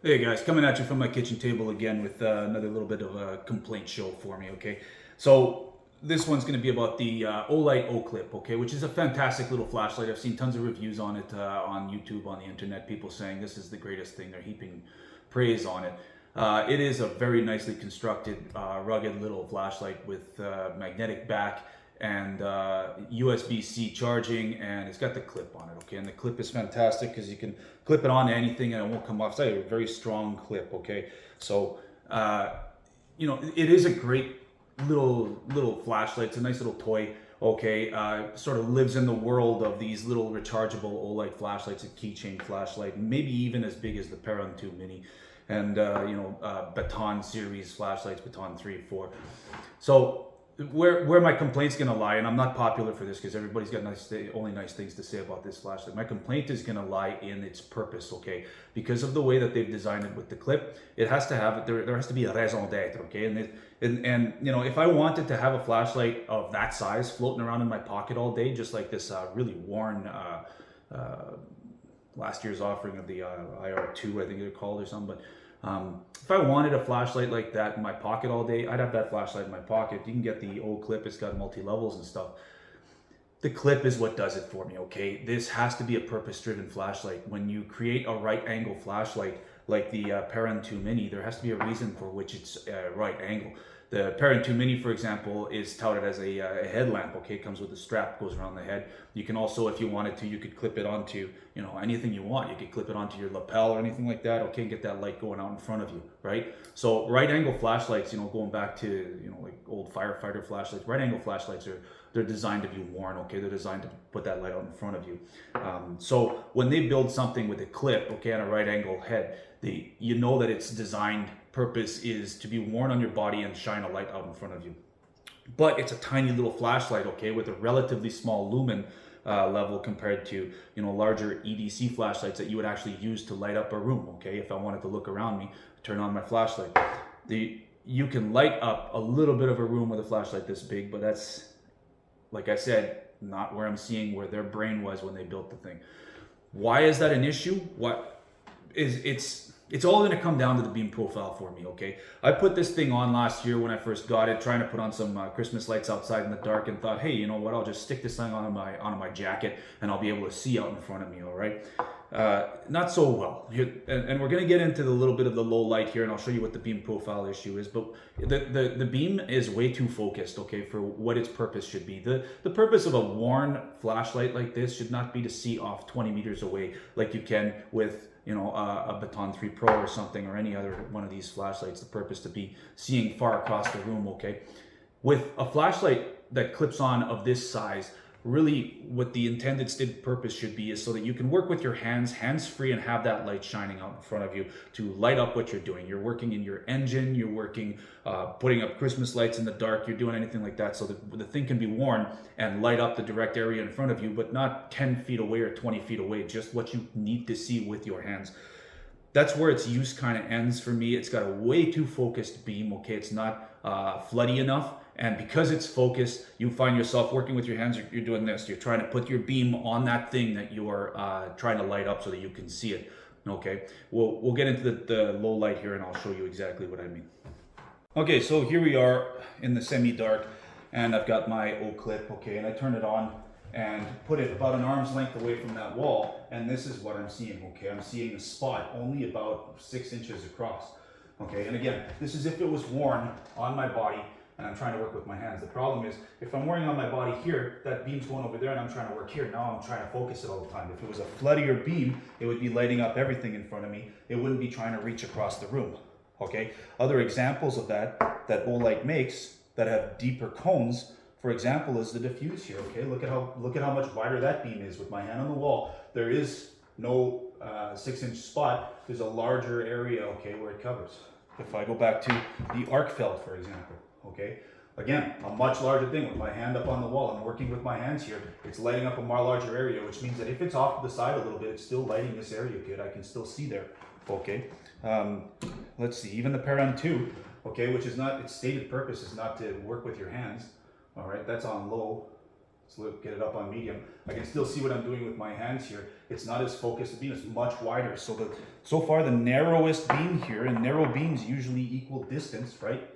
Hey guys, coming at you from my kitchen table again with another little bit of a complaint show for me, okay? So this one's going to be about the Olight Oclip, okay, which is a fantastic little flashlight. I've seen tons of reviews on it on YouTube, on the internet, people saying this is the greatest thing. They're heaping praise on it. It is a very nicely constructed, rugged little flashlight with magnetic back and USB-C charging, and it's got the clip on it, okay? And the clip is fantastic because you can clip it onto anything and it won't come off. It's a very strong clip, okay? So, it is a great little flashlight. It's a nice little toy, okay? Sort of lives in the world of these little rechargeable Olight flashlights, a keychain flashlight, maybe even as big as the Perron 2 Mini, and Baton series flashlights, Baton 3, 4. So where my complaint's gonna lie, and I'm not popular for this because everybody's got only nice things to say about this flashlight. My complaint is gonna lie in its purpose, okay? Because of the way that they've designed it with the clip, it has to have there has to be a raison d'être, okay? And if I wanted to have a flashlight of that size floating around in my pocket all day, just like this really worn last year's offering of the IR2, I think they're called or something, but if I wanted a flashlight like that in my pocket all day, I'd have that flashlight in my pocket. You can get the old clip, it's got multi-levels and stuff. The clip is what does it for me, okay? This has to be a purpose-driven flashlight. When you create a right angle flashlight like the Perron 2 Mini, there has to be a reason for which it's right angle. The Perron 2 Mini, for example, is touted as a headlamp, okay? It comes with a strap, goes around the head. You can also, if you wanted to, you could clip it onto, anything you want. You could clip it onto your lapel or anything like that, okay? Get that light going out in front of you, right? So right angle flashlights, going back to, like old firefighter flashlights, right angle flashlights they're designed to be worn, okay? They're designed to put that light out in front of you. So when they build something with a clip, okay, on a right angle head, you know that its designed purpose is to be worn on your body and shine a light out in front of you. But it's a tiny little flashlight, okay, with a relatively small lumen level compared to larger EDC flashlights that you would actually use to light up a room, okay? If I wanted to look around me, turn on my flashlight. You can light up a little bit of a room with a flashlight this big, but that's, like I said, not where I'm seeing where their brain was when they built the thing. Why is that an issue? It's all going to come down to the beam profile for me, okay? I put this thing on last year when I first got it, trying to put on some Christmas lights outside in the dark, and thought, hey, you know what? I'll just stick this thing on my jacket, and I'll be able to see out in front of me, all right? Not so well. And we're going to get into the little bit of the low light here, and I'll show you what the beam profile issue is. But the beam is way too focused, okay, for what its purpose should be. The purpose of a worn flashlight like this should not be to see off 20 meters away like you can with a Baton 3 Pro or something, or any other one of these flashlights. The purpose to be seeing far across the room, okay? With a flashlight that clips on of this size, really what the intended purpose should be is so that you can work with your hands-free, and have that light shining out in front of you to light up what you're doing. You're working in your engine, you're working, putting up Christmas lights in the dark, you're doing anything like that, so that the thing can be worn and light up the direct area in front of you, but not 10 feet away or 20 feet away, just what you need to see with your hands. That's where its use kind of ends for me. It's got a way too focused beam, okay? It's not floody enough. And because it's focused, you find yourself working with your hands, you're doing this. You're trying to put your beam on that thing that you are trying to light up so that you can see it, okay? We'll get into the low light here, and I'll show you exactly what I mean. Okay, so here we are in the semi-dark, and I've got my Oclip, okay? And I turn it on and put it about an arm's length away from that wall, and this is what I'm seeing, okay? I'm seeing a spot only about 6 inches across, okay? And again, this is if it was worn on my body and I'm trying to work with my hands. The problem is, if I'm wearing on my body here, that beam's going over there and I'm trying to work here. Now I'm trying to focus it all the time. If it was a floodier beam, it would be lighting up everything in front of me. It wouldn't be trying to reach across the room, okay? Other examples of that Olight makes that have deeper cones, for example, is the diffuse here, okay? Look at how much wider that beam is. With my hand on the wall, there is no 6-inch spot. There's a larger area, okay, where it covers. If I go back to the arc felt, for example, okay? Again, a much larger thing. With my hand up on the wall, I'm working with my hands here. It's lighting up a more larger area, which means that if it's off to the side a little bit, it's still lighting this area good. I can still see there, okay? Let's see, even the Perron 2, okay, which is not, its stated purpose is not to work with your hands, all right? That's on low. Let's get it up on medium. I can still see what I'm doing with my hands here. It's not as focused. The beam is much wider. So far the narrowest beam here, and narrow beams usually equal distance, right?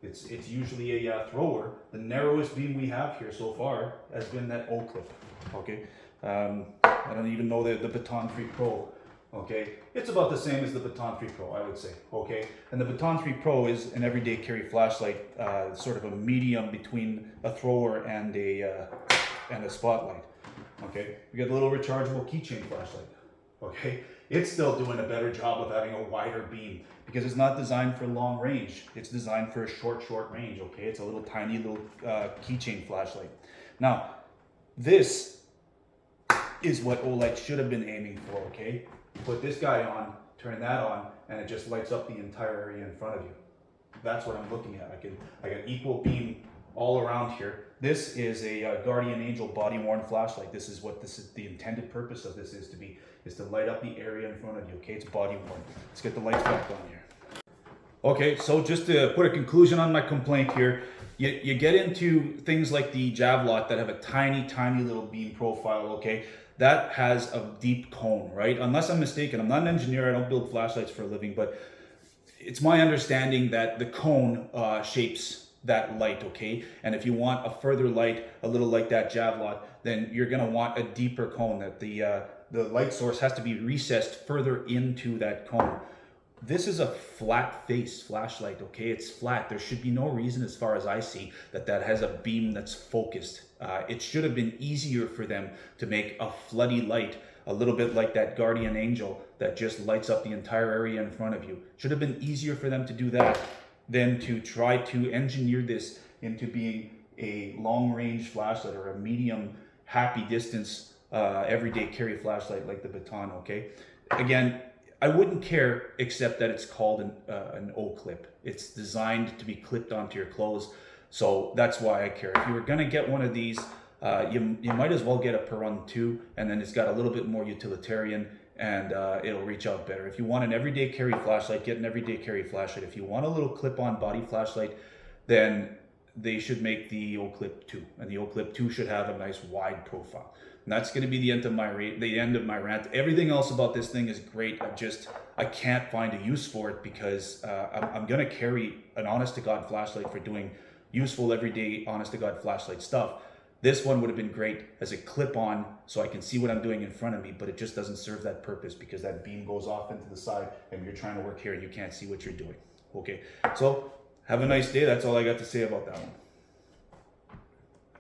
It's usually a thrower. The narrowest beam we have here so far has been that Oclip. Okay, I don't even know the Baton 3 Pro. Okay, it's about the same as the Baton 3 Pro, I would say. Okay, and the Baton 3 Pro is an everyday carry flashlight, sort of a medium between a thrower and a spotlight. Okay, we got a little rechargeable keychain flashlight. Okay, it's still doing a better job of having a wider beam because it's not designed for long range. It's designed for a short range. Okay, it's a little tiny little keychain flashlight. Now, this is what Olight should have been aiming for. Okay, put this guy on, turn that on, and it just lights up the entire area in front of you. That's what I'm looking at. I got equal beam all around here. This is a Guardian Angel body worn flashlight. This is the intended purpose of this is to light up the area in front of you. Okay, it's body worn. Let's get the lights back on here. Okay, so just to put a conclusion on my complaint here, you get into things like the Javelot that have a tiny little beam profile. Okay, that has a deep cone, right? Unless I'm mistaken, I'm not an engineer. I don't build flashlights for a living, but it's my understanding that the cone shapes that light, okay? And if you want a further light, a little like that Javelot, then you're gonna want a deeper cone, that the light source has to be recessed further into that cone. This is a flat face flashlight, okay? It's flat. There should be no reason, as far as I see, that has a beam that's focused. It should have been easier for them to make a floody light, a little bit like that Guardian Angel that just lights up the entire area in front of you. Should have been easier for them to do that than to try to engineer this into being a long-range flashlight or a medium happy distance everyday carry flashlight like the Baton. Okay, again, I wouldn't care except that it's called an Oclip. It's designed to be clipped onto your clothes, so that's why I care. If you were gonna get one of these, you might as well get a Perun 2, and then it's got a little bit more utilitarian, and it'll reach out better. If you want an everyday carry flashlight, get an everyday carry flashlight. If you want a little clip-on body flashlight, then they should make the Oclip 2, and the Oclip 2 should have a nice wide profile. And that's going to be the end of my rant. Everything else about this thing is great. I can't find a use for it because I'm going to carry an honest-to-God flashlight for doing useful, everyday, honest-to-God flashlight stuff. This one would have been great as a clip-on so I can see what I'm doing in front of me, but it just doesn't serve that purpose because that beam goes off into the side and you're trying to work here and you can't see what you're doing. Okay, so have a nice day. That's all I got to say about that one.